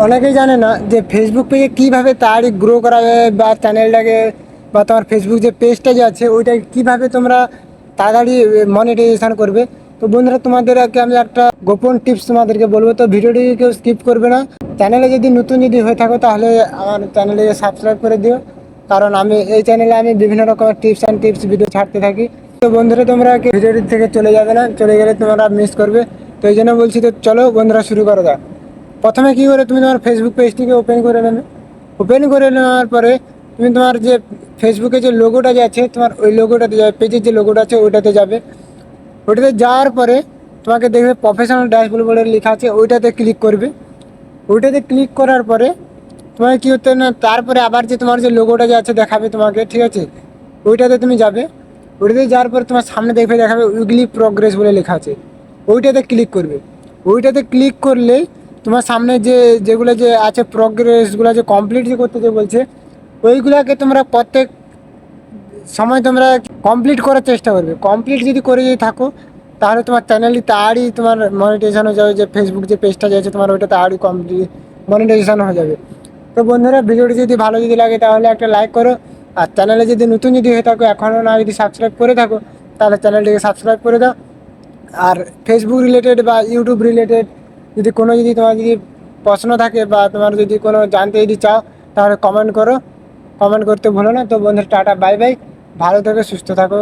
অনেকেই জানে না যে ফেসবুক পেজে কীভাবে তাড়াতাড়ি গ্রো করা যায়, বা চ্যানেলটাকে বা তোমার ফেসবুক যে পেজটা যে আছে ওইটাকে কীভাবে তোমরা তাড়াতাড়ি মনিটাইজেশন করবে। তো বন্ধুরা, তোমাদেরকে আমি একটা গোপন টিপস তোমাদেরকে বলবো, তো ভিডিওটি কেউ স্কিপ করবে না। চ্যানেলে যদি নতুন হয়ে থাকো তাহলে আমার চ্যানেলে সাবস্ক্রাইব করে দিও, কারণ আমি এই চ্যানেলে বিভিন্ন রকমের টিপস ভিডিও ছাড়তে থাকি। তো বন্ধুরা, তোমরা ভিডিওটি থেকে চলে যাবে না, চলে গেলে তোমরা মিস করবে। তো এই জন্য বলছি, তো চলো বন্ধুরা শুরু করা যাক। প্রথমে কী করে তুমি তোমার ফেসবুক পেজটিকে ওপেন করে নেবে। ওপেন করে নেওয়ার পরে তুমি তোমার যে ফেসবুকে যে লোগোটা যে আছে, তোমার ওই লোগোটাতে যাবে, পেজের যে লোগোটা আছে ওইটাতে যাবে। ওইটাতে যাওয়ার পরে তোমাকে দেখবে প্রফেশনাল ড্যাশবোর্ড বলে লেখা আছে, ওইটাতে ক্লিক করবে। ওইটাতে ক্লিক করার পরে তোমাকে কী হতে না, তারপরে আবার যে তোমার যে লোগোটা যে আছে দেখাবে তোমাকে, ঠিক আছে, ওইটাতে তুমি যাবে। ওইটাতে যাওয়ার পরে তোমার সামনে দেখাবে উইকলি প্রোগ্রেস বলে লেখা আছে, ওইটাতে ক্লিক করবে। ওইটাতে ক্লিক করলে তোমার সামনে যেগুলো যে আছে প্রোগ্রেসগুলো যে কমপ্লিট যে করতে যে বলছে, ওইগুলোকে তোমরা প্রত্যেক সময় তোমরা কমপ্লিট করার চেষ্টা করবে। কমপ্লিট যদি করে যদি থাকো তাহলে তোমার চ্যানেলটি তাড়াতাড়ি তোমার মনিটাইজেশন হয়ে যাবে, যে ফেসবুক যে পেজটা যে আছে তোমার ওইটা তাড়াতাড়ি কমপ্লিট মনিটাইজেশন হয়ে যাবে। তো বন্ধুরা, ভিডিওটি যদি ভালো লাগে তাহলে একটা লাইক করো, আর চ্যানেলে যদি নতুন হয়ে থাকো, এখনও না যদি সাবস্ক্রাইব করে থাকো তাহলে চ্যানেলটিকে সাবস্ক্রাইব করে দাও। আর ফেসবুক রিলেটেড বা ইউটিউব রিলেটেড যদি তোমার যদি প্রশ্ন থাকে বা তোমার যদি কোনো জানতে যদি চাও তাহলে কমেন্ট করো, কমেন্ট করতে ভুলো না। তো বন্ধুরা, টাটা, বাই বাই, ভালো থেকো, সুস্থ থাকো।